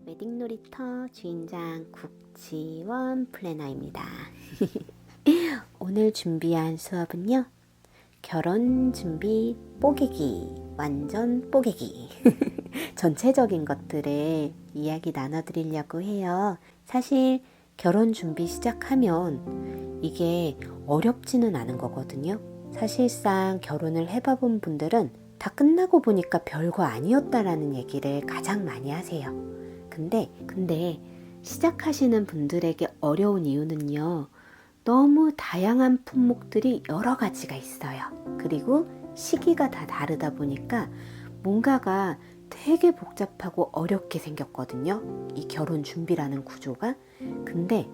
웨딩 놀이터 주인장 국지원 플래너입니다. 오늘 준비한 수업은요, 결혼 준비 뽀개기, 완전 뽀개기. 전체적인 것들을 이야기 나눠드리려고 해요. 사실 결혼 준비 시작하면 이게 어렵지는 않은 거거든요. 사실상 결혼을 해봐본 분들은 다 끝나고 보니까 별거 아니었다라는 얘기를 가장 많이 하세요. 근데 시작하시는 분들에게 어려운 이유는요, 너무 다양한 품목들이 여러 가지가 있어요. 그리고 시기가 다 다르다 보니까 뭔가가 되게 복잡하고 어렵게 생겼거든요. 이 결혼 준비라는 구조가. 근데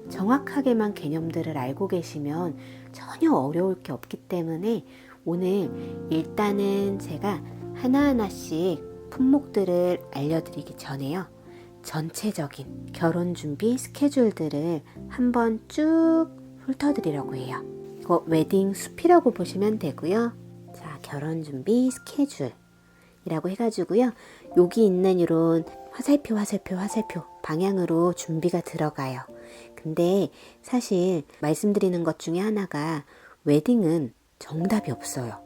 정확하게만 개념들을 알고 계시면 전혀 어려울 게 없기 때문에 오늘 일단은 제가 하나하나씩 품목들을 알려드리기 전에요, 전체적인 결혼 준비 스케줄들을 한번 쭉 훑어드리려고 해요. 이거 웨딩 숲이라고 보시면 되고요. 자, 결혼 준비 스케줄이라고 해가지고요. 여기 있는 이런 화살표 방향으로 준비가 들어가요. 근데 사실 말씀드리는 것 중에 하나가 웨딩은 정답이 없어요.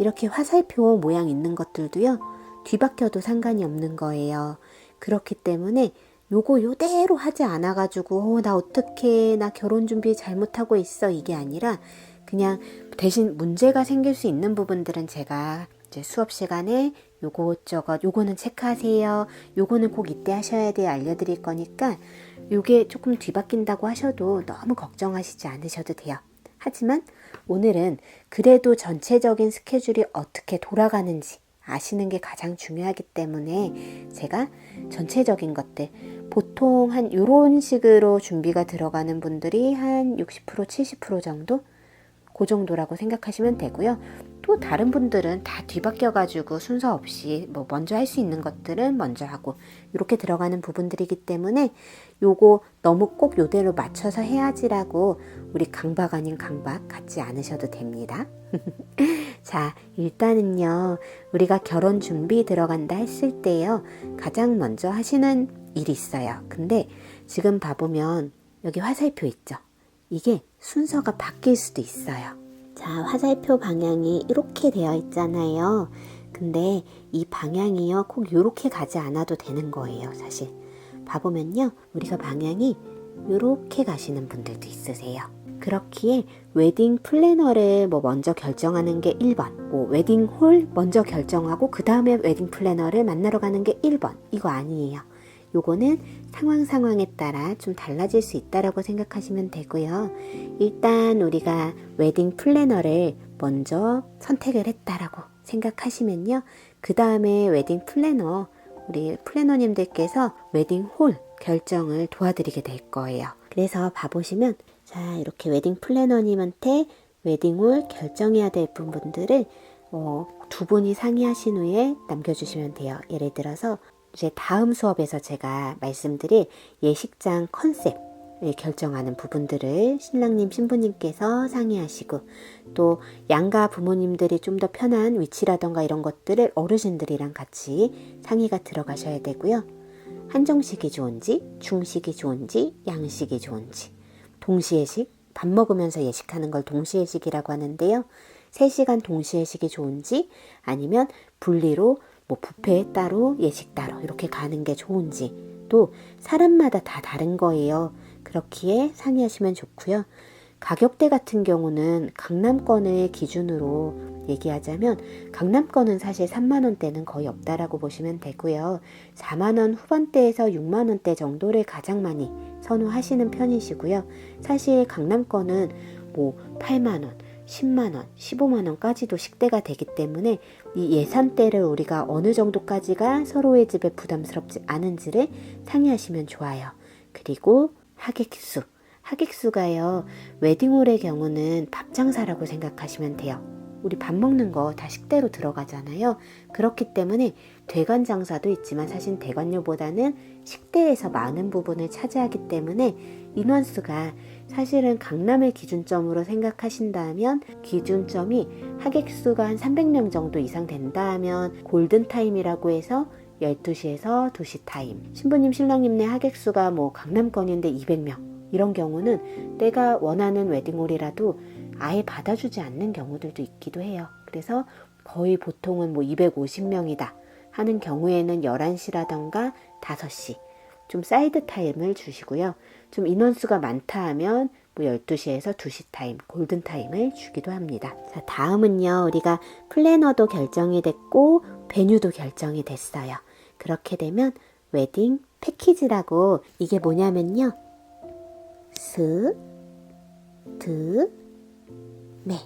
이렇게 화살표 모양 있는 것들도요, 뒤바뀌어도 상관이 없는 거예요. 그렇기 때문에 요거 요대로 하지 않아가지고 나 어떡해, 나 결혼 준비 잘못하고 있어, 이게 아니라 그냥 대신 문제가 생길 수 있는 부분들은 제가 이제 수업 시간에 요것저것 요거는 체크하세요, 요거는 꼭 이때 하셔야 돼요 알려드릴 거니까 요게 조금 뒤바뀐다고 하셔도 너무 걱정하시지 않으셔도 돼요. 하지만 오늘은 그래도 전체적인 스케줄이 어떻게 돌아가는지 아시는 게 가장 중요하기 때문에 제가 전체적인 것들, 보통 한 이런 식으로 준비가 들어가는 분들이 한 60%, 70% 정도? 그 정도라고 생각하시면 되고요. 또 다른 분들은 다 뒤바뀌어가지고 순서 없이 뭐 먼저 할 수 있는 것들은 먼저 하고 이렇게 들어가는 부분들이기 때문에 요거 너무 꼭 요대로 맞춰서 해야지라고 우리 강박 아닌 강박 갖지 않으셔도 됩니다. 자, 일단은요, 우리가 결혼 준비 들어간다 했을 때요, 가장 먼저 하시는 일이 있어요. 근데 지금 봐보면 여기 화살표 있죠? 이게 순서가 바뀔 수도 있어요. 자, 화살표 방향이 이렇게 되어 있잖아요. 근데 이 방향이요, 꼭 이렇게 가지 않아도 되는 거예요, 사실. 봐보면요, 우리가 방향이 이렇게 가시는 분들도 있으세요. 그렇기에 웨딩 플래너를 먼저 결정하는 게 1번, 웨딩 홀 먼저 결정하고 그 다음에 웨딩 플래너를 만나러 가는 게 1번, 이거 아니에요. 요거는 상황에 따라 좀 달라질 수 있다라고 생각하시면 되고요. 일단 우리가 웨딩 플래너를 먼저 선택을 했다라고 생각하시면요, 그 다음에 웨딩 플래너, 우리 플래너님들께서 웨딩 홀 결정을 도와드리게 될 거예요. 그래서 봐보시면, 자, 이렇게 웨딩 플래너님한테 웨딩홀 결정해야 될 부분들을 두 분이 상의하신 후에 남겨주시면 돼요. 예를 들어서 이제 다음 수업에서 제가 말씀드릴 예식장 컨셉을 결정하는 부분들을 신랑님 신부님께서 상의하시고, 또 양가 부모님들이 좀 더 편한 위치라던가 이런 것들을 어르신들이랑 같이 상의가 들어가셔야 되고요. 한정식이 좋은지, 중식이 좋은지, 양식이 좋은지, 동시예식, 밥 먹으면서 예식하는 걸 동시예식이라고 하는데요. 3시간 동시예식이 좋은지, 아니면 분리로 뷔페 따로, 예식 따로 이렇게 가는 게 좋은지, 또 사람마다 다 다른 거예요. 그렇기에 상의하시면 좋고요. 가격대 같은 경우는 강남권을 기준으로 얘기하자면 강남권은 사실 3만원대는 거의 없다라고 보시면 되고요. 4만원 후반대에서 6만원대 정도를 가장 많이 선호하시는 편이시고요. 사실 강남권은 8만원, 10만원, 15만원까지도 식대가 되기 때문에 이 예산대를 우리가 어느 정도까지가 서로의 집에 부담스럽지 않은지를 상의하시면 좋아요. 그리고 하객수가요, 웨딩홀의 경우는 밥장사라고 생각하시면 돼요. 우리 밥 먹는 거 다 식대로 들어가잖아요. 그렇기 때문에 대관 장사도 있지만 사실 대관료보다는 식대에서 많은 부분을 차지하기 때문에 인원수가 사실은 강남을 기준점으로 생각하신다면, 기준점이 하객수가 한 300명 정도 이상 된다 하면 골든타임이라고 해서 12시에서 2시 타임. 신부님, 신랑님네 하객수가 뭐 강남권인데 200명. 이런 경우는 내가 원하는 웨딩홀이라도 아예 받아주지 않는 경우들도 있기도 해요. 그래서 거의 보통은 뭐 250명이다 하는 경우에는 11시라던가 5시 좀 사이드 타임을 주시고요. 좀 인원수가 많다 하면 뭐 12시에서 2시 타임, 골든 타임을 주기도 합니다. 자, 다음은요. 우리가 플래너도 결정이 됐고 베뉴도 결정이 됐어요. 그렇게 되면 웨딩 패키지라고, 이게 뭐냐면요. 네,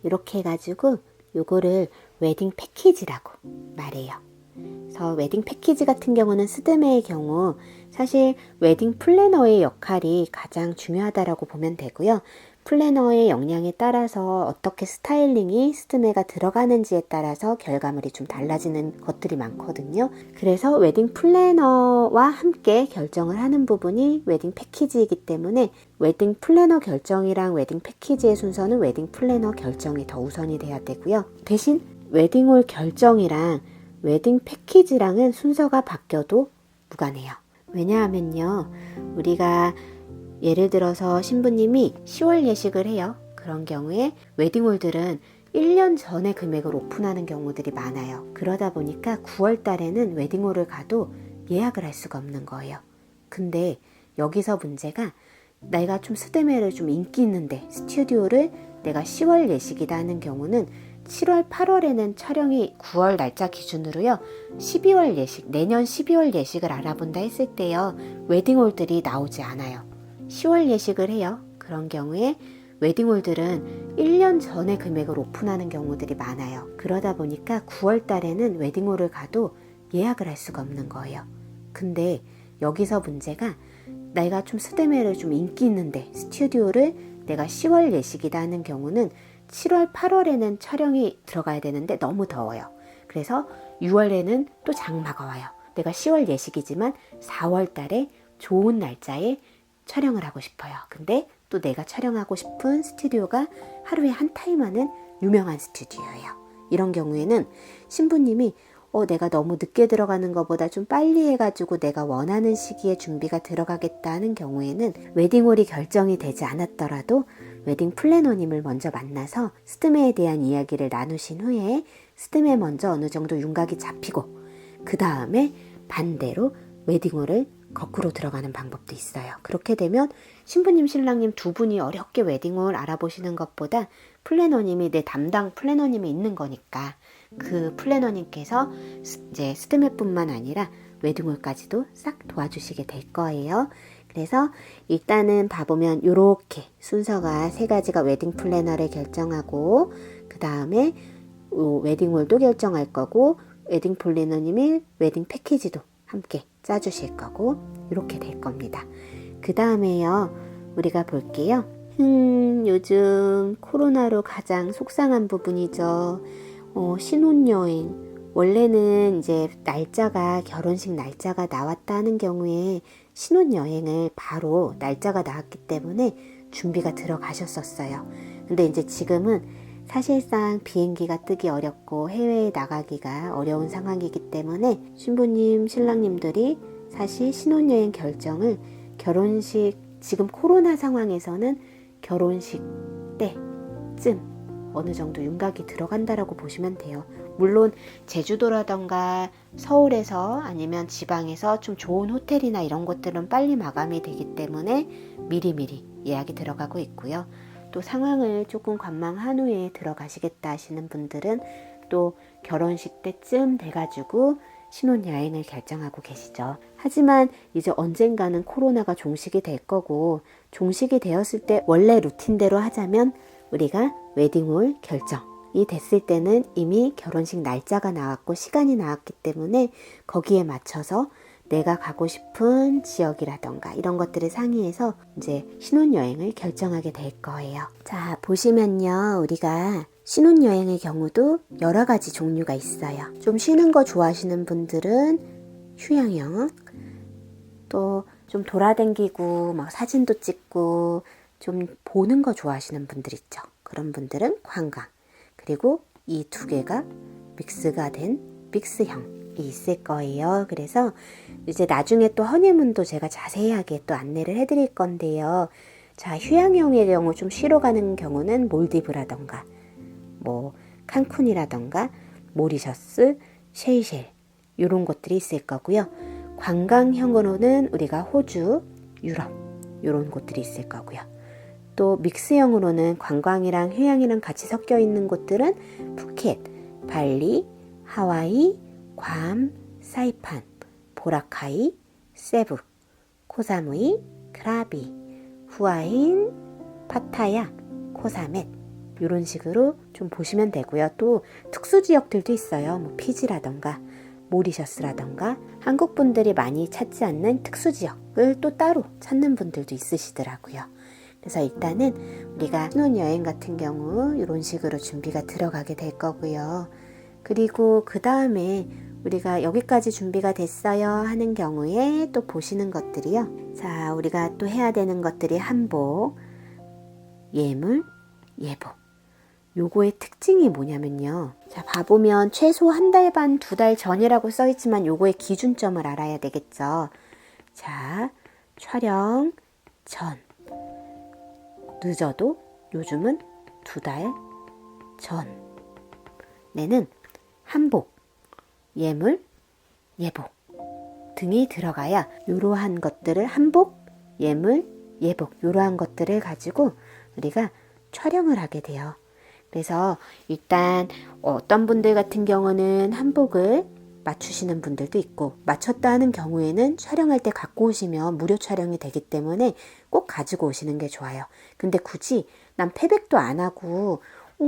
이렇게 해가지고 요거를 웨딩 패키지라고 말해요. 그래서 웨딩 패키지 같은 경우는 스드메의 경우 사실 웨딩 플래너의 역할이 가장 중요하다라고 보면 되고요. 플래너의 역량에 따라서 어떻게 스타일링이 스드메가 들어가는지에 따라서 결과물이 좀 달라지는 것들이 많거든요. 그래서 웨딩 플래너와 함께 결정을 하는 부분이 웨딩 패키지이기 때문에 웨딩 플래너 결정이랑 웨딩 패키지의 순서는 웨딩 플래너 결정이 더 우선이 돼야 되고요. 대신 웨딩홀 결정이랑 웨딩 패키지랑은 순서가 바뀌어도 무관해요. 왜냐하면요, 우리가 예를 들어서 신부님이 10월 예식을 해요. 그런 경우에 웨딩홀들은 1년 전에 금액을 오픈하는 경우들이 많아요. 그러다 보니까 9월 달에는 웨딩홀을 가도 예약을 할 수가 없는 거예요. 근데 여기서 문제가, 내가 좀 스드메를 좀 인기 있는데 스튜디오를 내가 10월 예식이다 하는 경우는 7월, 8월에는 촬영이 9월 날짜 기준으로요. 12월 예식, 내년 12월 예식을 알아본다 했을 때요. 웨딩홀들이 나오지 않아요. 10월 예식을 해요. 그런 경우에 웨딩홀들은 1년 전에 금액을 오픈하는 경우들이 많아요. 그러다 보니까 9월 달에는 웨딩홀을 가도 예약을 할 수가 없는 거예요. 근데 여기서 문제가, 내가 좀 스드메를 좀 인기 있는데 스튜디오를 내가 10월 예식이다 하는 경우는 7월, 8월에는 촬영이 들어가야 되는데 너무 더워요. 그래서 6월에는 또 장마가 와요. 내가 10월 예식이지만 4월 달에 좋은 날짜에 촬영을 하고 싶어요. 근데 또 내가 촬영하고 싶은 스튜디오가 하루에 한 타임 하는 유명한 스튜디오예요. 이런 경우에는 신부님이 내가 너무 늦게 들어가는 것보다 좀 빨리 해가지고 내가 원하는 시기에 준비가 들어가겠다 하는 경우에는 웨딩홀이 결정이 되지 않았더라도 웨딩 플래너님을 먼저 만나서 스드메에 대한 이야기를 나누신 후에 스드메 먼저 어느 정도 윤곽이 잡히고 그 다음에 반대로 웨딩홀을 거꾸로 들어가는 방법도 있어요. 그렇게 되면 신부님, 신랑님 두 분이 어렵게 웨딩홀 알아보시는 것보다 플래너님이, 내 담당 플래너님이 있는 거니까 그 플래너님께서 이제 스드메뿐만 아니라 웨딩홀까지도 싹 도와주시게 될 거예요. 그래서 일단은 봐보면 이렇게 순서가 세 가지가 웨딩 플래너를 결정하고 그 다음에 웨딩홀도 결정할 거고 웨딩 플래너님이 웨딩 패키지도 함께 짜주실 거고 이렇게 될 겁니다. 그 다음에요, 우리가 볼게요. 요즘 코로나로 가장 속상한 부분이죠. 신혼여행. 원래는 이제 날짜가, 결혼식 날짜가 나왔다는 경우에 신혼여행을 바로 날짜가 나왔기 때문에 준비가 들어가셨었어요. 근데 이제 지금은 사실상 비행기가 뜨기 어렵고 해외에 나가기가 어려운 상황이기 때문에 신부님, 신랑님들이 사실 신혼여행 결정을 결혼식, 지금 코로나 상황에서는 결혼식 때쯤 어느 정도 윤곽이 들어간다라고 보시면 돼요. 물론 제주도라던가 서울에서 아니면 지방에서 좀 좋은 호텔이나 이런 것들은 빨리 마감이 되기 때문에 미리미리 예약이 들어가고 있고요. 또 상황을 조금 관망한 후에 들어가시겠다 하시는 분들은 또 결혼식 때쯤 돼가지고 신혼여행을 결정하고 계시죠. 하지만 이제 언젠가는 코로나가 종식이 될 거고, 종식이 되었을 때 원래 루틴대로 하자면 우리가 웨딩홀 결정이 됐을 때는 이미 결혼식 날짜가 나왔고 시간이 나왔기 때문에 거기에 맞춰서 내가 가고 싶은 지역이라던가 이런 것들을 상의해서 이제 신혼여행을 결정하게 될 거예요. 자, 보시면요, 우리가 신혼여행의 경우도 여러 가지 종류가 있어요. 좀 쉬는 거 좋아하시는 분들은 휴양형, 또 좀 돌아다니고 막 사진도 찍고 좀 보는 거 좋아하시는 분들 있죠. 그런 분들은 관광. 그리고 이 두 개가 믹스가 된 믹스형. 있을 거예요. 그래서 이제 나중에 또 허니문도 제가 자세하게 또 안내를 해드릴 건데요. 자, 휴양형의 경우 좀 쉬러 가는 경우는 몰디브라던가 뭐 칸쿤이라던가 모리셔스, 셰이셸 이런 곳들이 있을 거고요. 관광형으로는 우리가 호주, 유럽 이런 곳들이 있을 거고요. 또 믹스형으로는 관광이랑 휴양이랑 같이 섞여 있는 곳들은 푸켓, 발리, 하와이, 괌, 사이판, 보라카이, 세부, 코사무이, 크라비, 후아인, 파타야, 코사멧 이런 식으로 좀 보시면 되고요. 또 특수 지역들도 있어요. 뭐 피지라던가 모리셔스라던가 한국 분들이 많이 찾지 않는 특수 지역을 또 따로 찾는 분들도 있으시더라고요. 그래서 일단은 우리가 신혼여행 같은 경우 이런 식으로 준비가 들어가게 될 거고요. 그리고 그 다음에 우리가 여기까지 준비가 됐어요 하는 경우에 또 보시는 것들이요. 자, 우리가 또 해야 되는 것들이 한복, 예물, 예복. 요거의 특징이 뭐냐면요. 자, 봐보면 최소 1달 반, 2달 전이라고 써있지만 요거의 기준점을 알아야 되겠죠. 자, 촬영 전. 늦어도 요즘은 2달 전. 내는 한복, 예물, 예복 등이 들어가야 이러한 것들을 한복, 예물, 예복 이러한 것들을 가지고 우리가 촬영을 하게 돼요. 그래서 일단 어떤 분들 같은 경우는 한복을 맞추시는 분들도 있고 맞췄다 하는 경우에는 촬영할 때 갖고 오시면 무료 촬영이 되기 때문에 꼭 가지고 오시는 게 좋아요. 근데 굳이 난 패백도 안 하고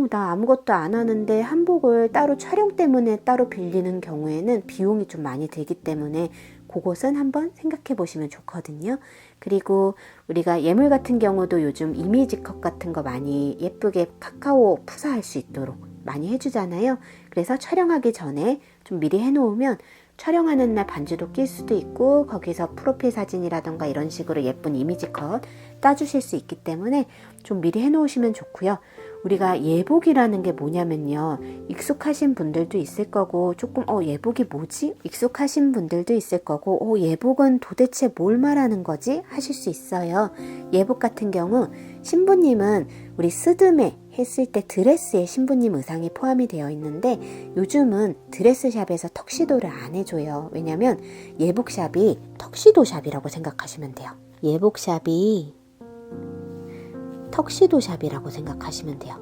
나 아무것도 안 하는데 한복을 따로 촬영 때문에 따로 빌리는 경우에는 비용이 좀 많이 들기 때문에 그것은 한번 생각해 보시면 좋거든요. 그리고 우리가 예물 같은 경우도 요즘 이미지 컷 같은 거 많이 예쁘게 카카오 푸사할 수 있도록 많이 해주잖아요. 그래서 촬영하기 전에 좀 미리 해놓으면 촬영하는 날 반지도 낄 수도 있고 거기서 프로필 사진이라던가 이런 식으로 예쁜 이미지 컷 따주실 수 있기 때문에 좀 미리 해놓으시면 좋고요. 우리가 예복이라는 게 뭐냐면요. 익숙하신 분들도 있을 거고 조금 예복이 뭐지? 익숙하신 분들도 있을 거고 예복은 도대체 뭘 말하는 거지? 하실 수 있어요. 예복 같은 경우 신부님은 우리 스드메 했을 때 드레스에 신부님 의상이 포함이 되어 있는데 요즘은 드레스샵에서 턱시도를 안 해줘요. 왜냐면 예복샵이 턱시도샵이라고 생각하시면 돼요. 예복샵이 턱시도샵이라고 생각하시면 돼요.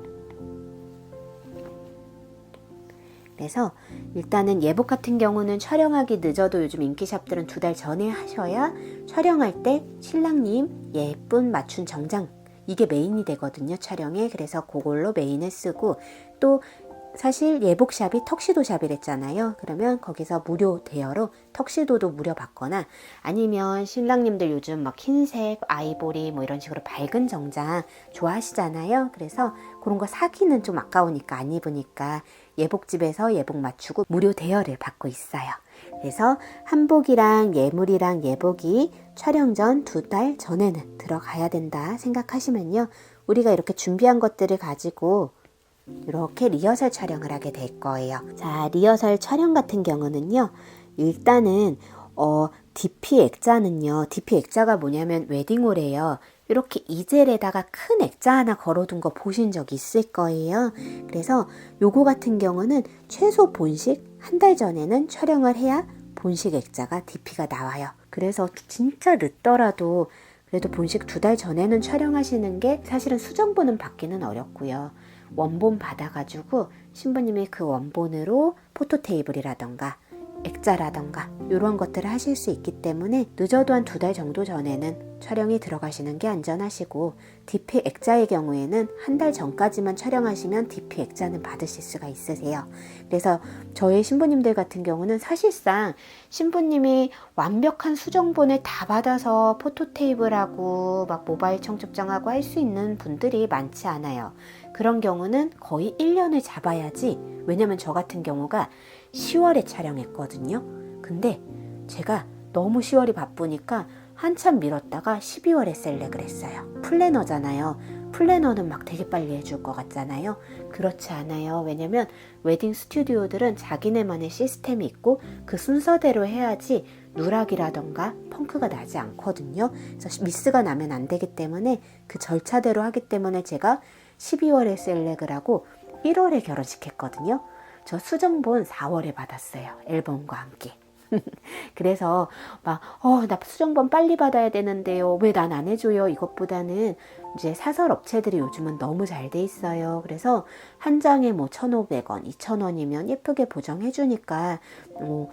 그래서 일단은 예복 같은 경우는 촬영하기 늦어도 요즘 인기샵들은 2달 전에 하셔야 촬영할 때 신랑님 예쁜 맞춘 정장 이게 메인이 되거든요, 촬영에. 그래서 그걸로 메인을 쓰고 또 사실 예복샵이 턱시도샵이랬잖아요. 그러면 거기서 무료 대여로 턱시도도 무료 받거나 아니면 신랑님들 요즘 막 흰색, 아이보리 뭐 이런 식으로 밝은 정장 좋아하시잖아요. 그래서 그런 거 사기는 좀 아까우니까 안 입으니까 예복집에서 예복 맞추고 무료 대여를 받고 있어요. 그래서 한복이랑 예물이랑 예복이 촬영 전 2달 전에는 들어가야 된다 생각하시면요. 우리가 이렇게 준비한 것들을 가지고 이렇게 리허설 촬영을 하게 될 거예요. 자, 리허설 촬영 같은 경우는요. 일단은 DP 액자는요. DP 액자가 뭐냐면 웨딩홀이에요. 이렇게 이젤에다가 큰 액자 하나 걸어둔 거 보신 적 있을 거예요. 그래서 요거 같은 경우는 최소 본식 1달 전에는 촬영을 해야 본식 액자가 DP가 나와요. 그래서 진짜 늦더라도 그래도 본식 2달 전에는 촬영하시는 게 사실은 수정본은 받기는 어렵고요. 원본 받아가지고 신부님이 그 원본으로 포토테이블이라던가 액자라던가 이런 것들을 하실 수 있기 때문에 늦어도 한 2달 정도 전에는 촬영이 들어가시는 게 안전하시고 DP 액자의 경우에는 1달 전까지만 촬영하시면 DP 액자는 받으실 수가 있으세요. 그래서 저희 신부님들 같은 경우는 사실상 신부님이 완벽한 수정본을 다 받아서 포토테이블하고 막 모바일 청첩장하고 할 수 있는 분들이 많지 않아요. 그런 경우는 거의 1년을 잡아야지. 왜냐면 저 같은 경우가 10월에 촬영했거든요. 근데 제가 너무 10월이 바쁘니까 한참 미뤘다가 12월에 셀렉을 했어요. 플래너잖아요. 플래너는 막 되게 빨리 해줄 것 같잖아요. 그렇지 않아요. 왜냐면 웨딩 스튜디오들은 자기네만의 시스템이 있고 그 순서대로 해야지 누락이라던가 펑크가 나지 않거든요. 그래서 미스가 나면 안 되기 때문에 그 절차대로 하기 때문에 제가 12월에 셀렉을 하고 1월에 결혼식했거든요. 저 수정본 4월에 받았어요. 앨범과 함께. 그래서 막 나 수정본 빨리 받아야 되는데요. 왜 난 안 해줘요? 이것보다는 이제 사설 업체들이 요즘은 너무 잘 돼 있어요. 그래서 한 장에 뭐 1,500원, 2,000원이면 예쁘게 보정해 주니까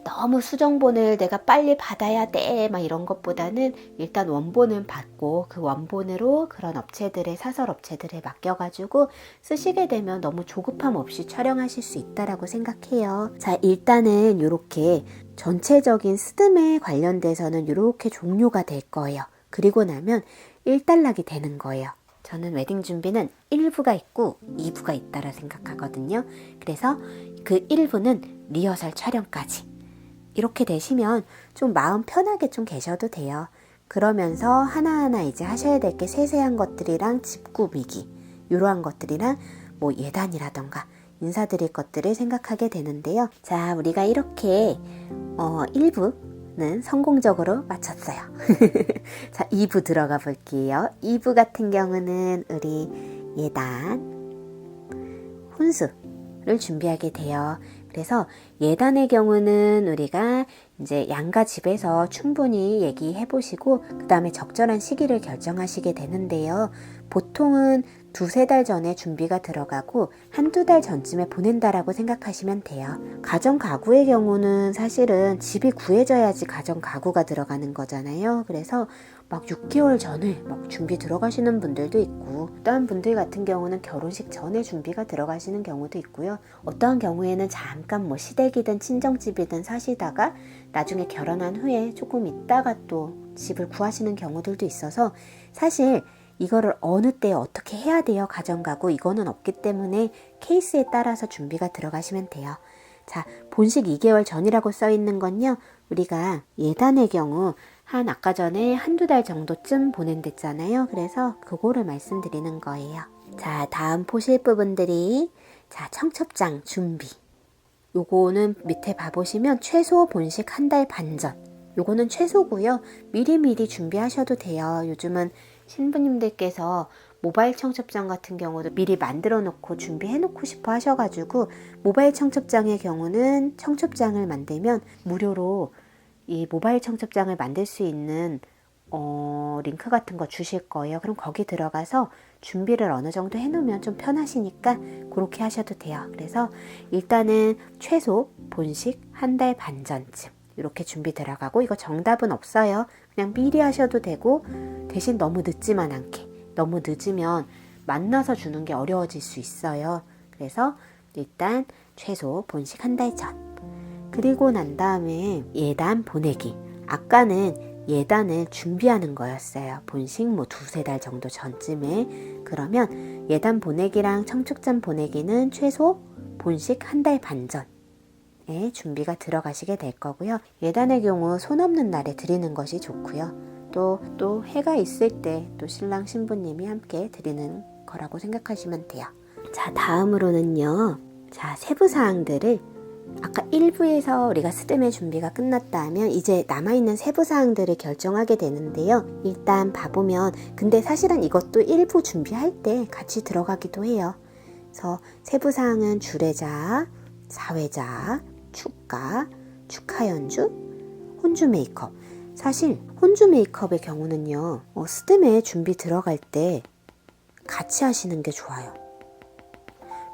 너무 수정본을 내가 빨리 받아야 돼 막 이런 것보다는 일단 원본은 받고 그 원본으로 그런 업체들의 사설 업체들에 맡겨가지고 쓰시게 되면 너무 조급함 없이 촬영하실 수 있다라고 생각해요. 자, 일단은 이렇게 전체적인 스드메 관련돼서는 이렇게 종료가 될 거예요. 그리고 나면 1단락이 되는 거예요. 저는 웨딩 준비는 1부가 있고 2부가 있다라 생각하거든요. 그래서 그 1부는 리허설 촬영까지. 이렇게 되시면 좀 마음 편하게 좀 계셔도 돼요. 그러면서 하나하나 이제 하셔야 될 게 세세한 것들이랑 집 꾸미기, 이러한 것들이랑 뭐 예단이라던가 인사드릴 것들을 생각하게 되는데요. 자, 우리가 이렇게 1부는 성공적으로 마쳤어요. 자, 2부 들어가 볼게요. 2부 같은 경우는 우리 예단, 혼수를 준비하게 돼요. 그래서 예단의 경우는 우리가 이제 양가 집에서 충분히 얘기해 보시고 그 다음에 적절한 시기를 결정하시게 되는데요. 보통은 2-3달 전에 준비가 들어가고 1-2달 전쯤에 보낸다라고 생각하시면 돼요. 가정 가구의 경우는 사실은 집이 구해져야지 가정 가구가 들어가는 거잖아요. 그래서 막 6개월 전에 막 준비 들어가시는 분들도 있고 어떠한 분들 같은 경우는 결혼식 전에 준비가 들어가시는 경우도 있고요. 어떠한 경우에는 잠깐 뭐 시댁이든 친정집이든 사시다가 나중에 결혼한 후에 조금 있다가 또 집을 구하시는 경우들도 있어서 사실 이거를 어느 때 어떻게 해야 돼요? 가정가구 이거는 없기 때문에 케이스에 따라서 준비가 들어가시면 돼요. 자, 본식 2개월 전이라고 써 있는 건요. 우리가 예단의 경우 한 아까 전에 1-2달 정도쯤 보낸댔잖아요. 그래서 그거를 말씀드리는 거예요. 자, 다음 보실 부분들이 자, 청첩장 준비. 요거는 밑에 봐보시면 최소 본식 1달 반 전. 요거는 최소고요. 미리미리 준비하셔도 돼요. 요즘은 신부님들께서 모바일 청첩장 같은 경우도 미리 만들어 놓고 준비해 놓고 싶어 하셔가지고 모바일 청첩장의 경우는 청첩장을 만들면 무료로 이 모바일 청첩장을 만들 수 있는 링크 같은 거 주실 거예요. 그럼 거기 들어가서 준비를 어느 정도 해놓으면 좀 편하시니까 그렇게 하셔도 돼요. 그래서 일단은 최소 본식 1달 반 전쯤 이렇게 준비 들어가고 이거 정답은 없어요. 그냥 미리 하셔도 되고 대신 너무 늦지만 않게. 너무 늦으면 만나서 주는 게 어려워질 수 있어요. 그래서 일단 최소 본식 1달 전. 그리고 난 다음에 예단 보내기. 아까는 예단을 준비하는 거였어요. 본식 뭐 2-3달 정도 전쯤에. 그러면 예단 보내기랑 청첩장 보내기는 최소 본식 1달 반 전에 준비가 들어가시게 될 거고요. 예단의 경우 손 없는 날에 드리는 것이 좋고요. 또 해가 있을 때 또 신랑 신부님이 함께 드리는 거라고 생각하시면 돼요. 자, 다음으로는요. 자, 세부사항들을 아까 1부에서 우리가 스드메 준비가 끝났다 하면 이제 남아있는 세부사항들을 결정하게 되는데요. 일단 봐보면 근데 사실은 이것도 1부 준비할 때 같이 들어가기도 해요. 그래서 세부사항은 주례자, 사회자, 축가, 축하연주, 혼주 메이크업. 사실 혼주 메이크업의 경우는요. 스드메 준비 들어갈 때 같이 하시는 게 좋아요.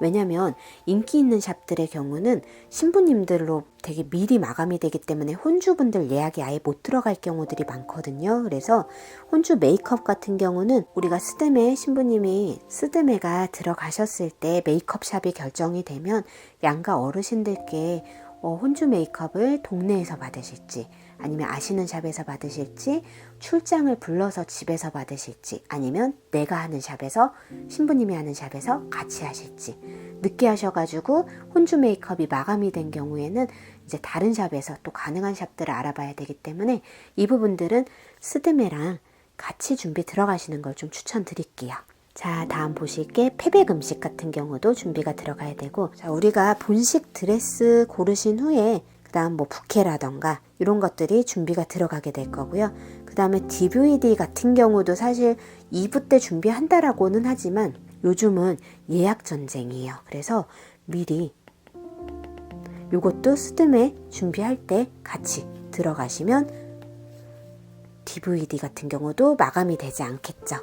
왜냐면 인기 있는 샵들의 경우는 신부님들로 되게 미리 마감이 되기 때문에 혼주분들 예약이 아예 못 들어갈 경우들이 많거든요. 그래서 혼주 메이크업 같은 경우는 우리가 스드메 신부님이 스드메가 들어가셨을 때 메이크업 샵이 결정이 되면 양가 어르신들께 혼주 메이크업을 동네에서 받으실지 아니면 아시는 샵에서 받으실지 출장을 불러서 집에서 받으실지 아니면 내가 하는 샵에서 신부님이 하는 샵에서 같이 하실지 늦게 하셔가지고 혼주 메이크업이 마감이 된 경우에는 이제 다른 샵에서 또 가능한 샵들을 알아봐야 되기 때문에 이 부분들은 스드메랑 같이 준비 들어가시는 걸 좀 추천드릴게요. 자, 다음 보실 게 패백 음식 같은 경우도 준비가 들어가야 되고, 자, 우리가 본식 드레스 고르신 후에 그 다음 뭐 부케라던가 이런 것들이 준비가 들어가게 될 거고요. 그 다음에 DVD 같은 경우도 사실 2부 때 준비한다라고는 하지만 요즘은 예약 전쟁이에요. 그래서 미리 요것도 스드메 준비할 때 같이 들어가시면 DVD 같은 경우도 마감이 되지 않겠죠.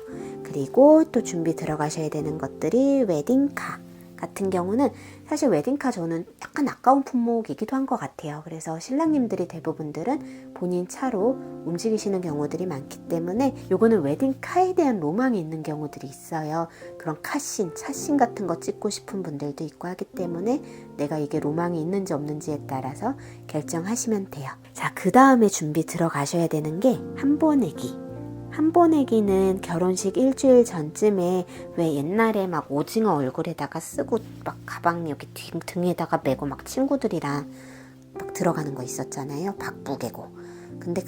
그리고 또 준비 들어가셔야 되는 것들이 웨딩카 같은 경우는 사실 웨딩카 저는 약간 아까운 품목이기도 한 것 같아요. 그래서 신랑님들이 대부분들은 본인 차로 움직이시는 경우들이 많기 때문에 요거는 웨딩카에 대한 로망이 있는 경우들이 있어요. 그런 카신, 차신 같은 거 찍고 싶은 분들도 있고 하기 때문에 내가 이게 로망이 있는지 없는지에 따라서 결정하시면 돼요. 자, 그 다음에 준비 들어가셔야 되는 게 한보내기. 한보내기는 결혼식 일주일 전쯤에 왜 옛날에 막 오징어 얼굴에다가 쓰고 막 가방 여기 등에다가 메고 막 친구들이랑 막 들어가는 거 있었잖아요. 박부개고. 근데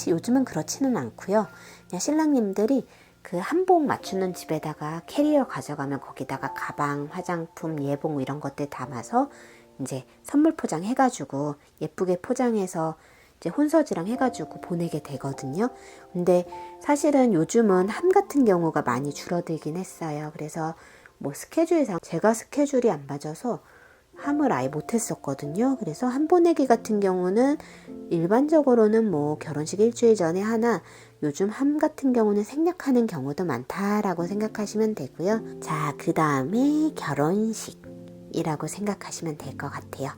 요즘은 그렇지는 않고요. 그냥 신랑님들이 그 한복 맞추는 집에다가 캐리어 가져가면 거기다가 가방, 화장품, 예봉 이런 것들 담아서 이제 선물 포장 해가지고 예쁘게 포장해서 이제 혼서지랑 해가지고 보내게 되거든요. 근데 사실은 요즘은 함 같은 경우가 많이 줄어들긴 했어요. 그래서 뭐 스케줄상 제가 스케줄이 안 맞아서 함을 아예 못했었거든요. 그래서 함 보내기 같은 경우는 일반적으로는 뭐 결혼식 일주일 전에 하나, 요즘 함 같은 경우는 생략하는 경우도 많다라고 생각하시면 되고요. 자, 그 다음에 결혼식이라고 생각하시면 될 것 같아요.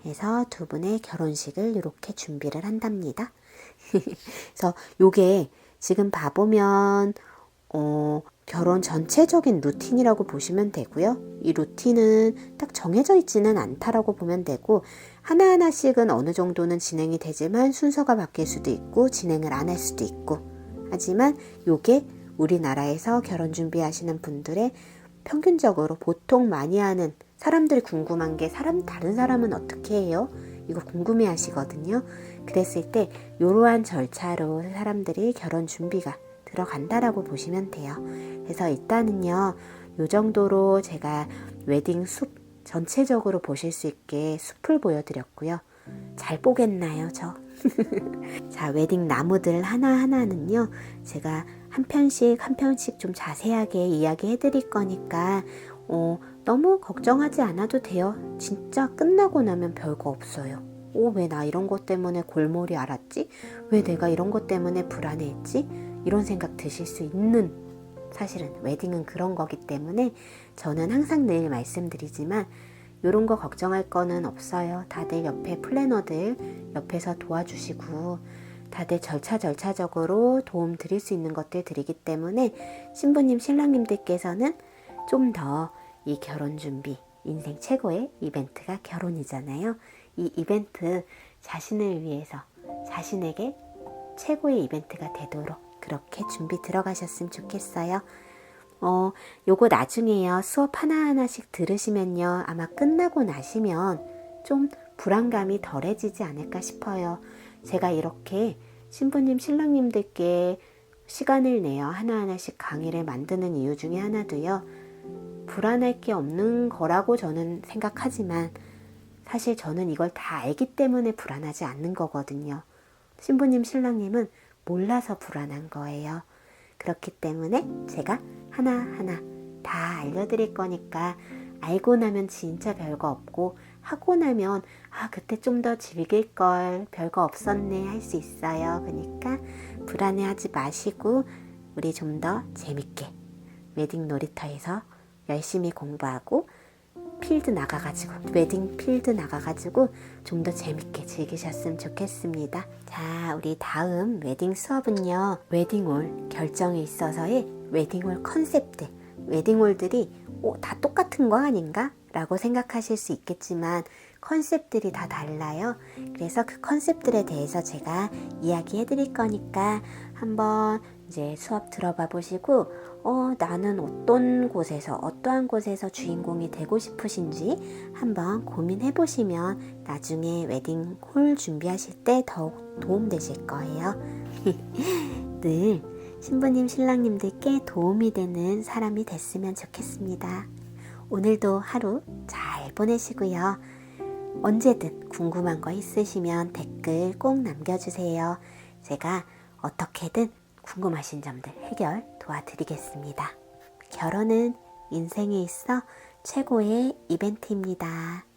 그래서 두 분의 결혼식을 이렇게 준비를 한답니다. 그래서 요게 지금 봐보면 결혼 전체적인 루틴이라고 보시면 되고요. 이 루틴은 딱 정해져 있지는 않다라고 보면 되고 하나하나씩은 어느 정도는 진행이 되지만 순서가 바뀔 수도 있고 진행을 안 할 수도 있고 하지만 요게 우리나라에서 결혼 준비하시는 분들의 평균적으로 보통 많이 하는 사람들이 궁금한 게 다른 사람은 어떻게 해요? 이거 궁금해 하시거든요. 그랬을 때 이러한 절차로 사람들이 결혼 준비가 들어간다라고 보시면 돼요. 그래서 일단은요, 요 정도로 제가 웨딩 숲 전체적으로 보실 수 있게 숲을 보여드렸고요. 잘 보겠나요, 저? 자, 웨딩 나무들 하나하나는요, 제가 한 편씩 좀 자세하게 이야기해 드릴 거니까, 너무 걱정하지 않아도 돼요. 진짜 끝나고 나면 별거 없어요. 왜 나 이런 것 때문에 골몰이 앓았지? 왜 내가 이런 것 때문에 불안해했지? 이런 생각 드실 수 있는, 사실은 웨딩은 그런 거기 때문에 저는 항상 늘 말씀드리지만 이런 거 걱정할 거는 없어요. 다들 옆에 플래너들 옆에서 도와주시고 다들 절차적으로 도움 드릴 수 있는 것들 드리기 때문에 신부님, 신랑님들께서는 좀 더 이 결혼 준비, 인생 최고의 이벤트가 결혼이잖아요. 이 이벤트 자신을 위해서 자신에게 최고의 이벤트가 되도록 그렇게 준비 들어가셨으면 좋겠어요. 요거 나중에요. 수업 하나하나씩 들으시면요. 아마 끝나고 나시면 좀 불안감이 덜해지지 않을까 싶어요. 제가 이렇게 신부님, 신랑님들께 시간을 내어 하나하나씩 강의를 만드는 이유 중에 하나도요. 불안할 게 없는 거라고 저는 생각하지만 사실 저는 이걸 다 알기 때문에 불안하지 않는 거거든요. 신부님, 신랑님은 몰라서 불안한 거예요. 그렇기 때문에 제가 하나하나 다 알려드릴 거니까 알고 나면 진짜 별거 없고 하고 나면 그때 좀 더 즐길 걸, 별거 없었네 할 수 있어요. 그러니까 불안해하지 마시고 우리 좀 더 재밌게 웨딩 놀이터에서 열심히 공부하고 웨딩 필드 나가가지고 좀 더 재밌게 즐기셨으면 좋겠습니다. 자, 우리 다음 웨딩 수업은요, 웨딩홀 결정에 있어서의 웨딩홀 컨셉들, 웨딩홀들이 다 똑같은 거 아닌가? 라고 생각하실 수 있겠지만 컨셉들이 다 달라요. 그래서 그 컨셉들에 대해서 제가 이야기해 드릴 거니까 한번 이제 수업 들어봐 보시고 나는 어떠한 곳에서 주인공이 되고 싶으신지 한번 고민해 보시면 나중에 웨딩홀 준비하실 때 더욱 도움 되실 거예요. 늘 신부님, 신랑님들께 도움이 되는 사람이 됐으면 좋겠습니다. 오늘도 하루 잘 보내시고요. 언제든 궁금한 거 있으시면 댓글 꼭 남겨주세요. 제가 어떻게든 궁금하신 점들 해결 도와드리겠습니다. 결혼은 인생에 있어 최고의 이벤트입니다.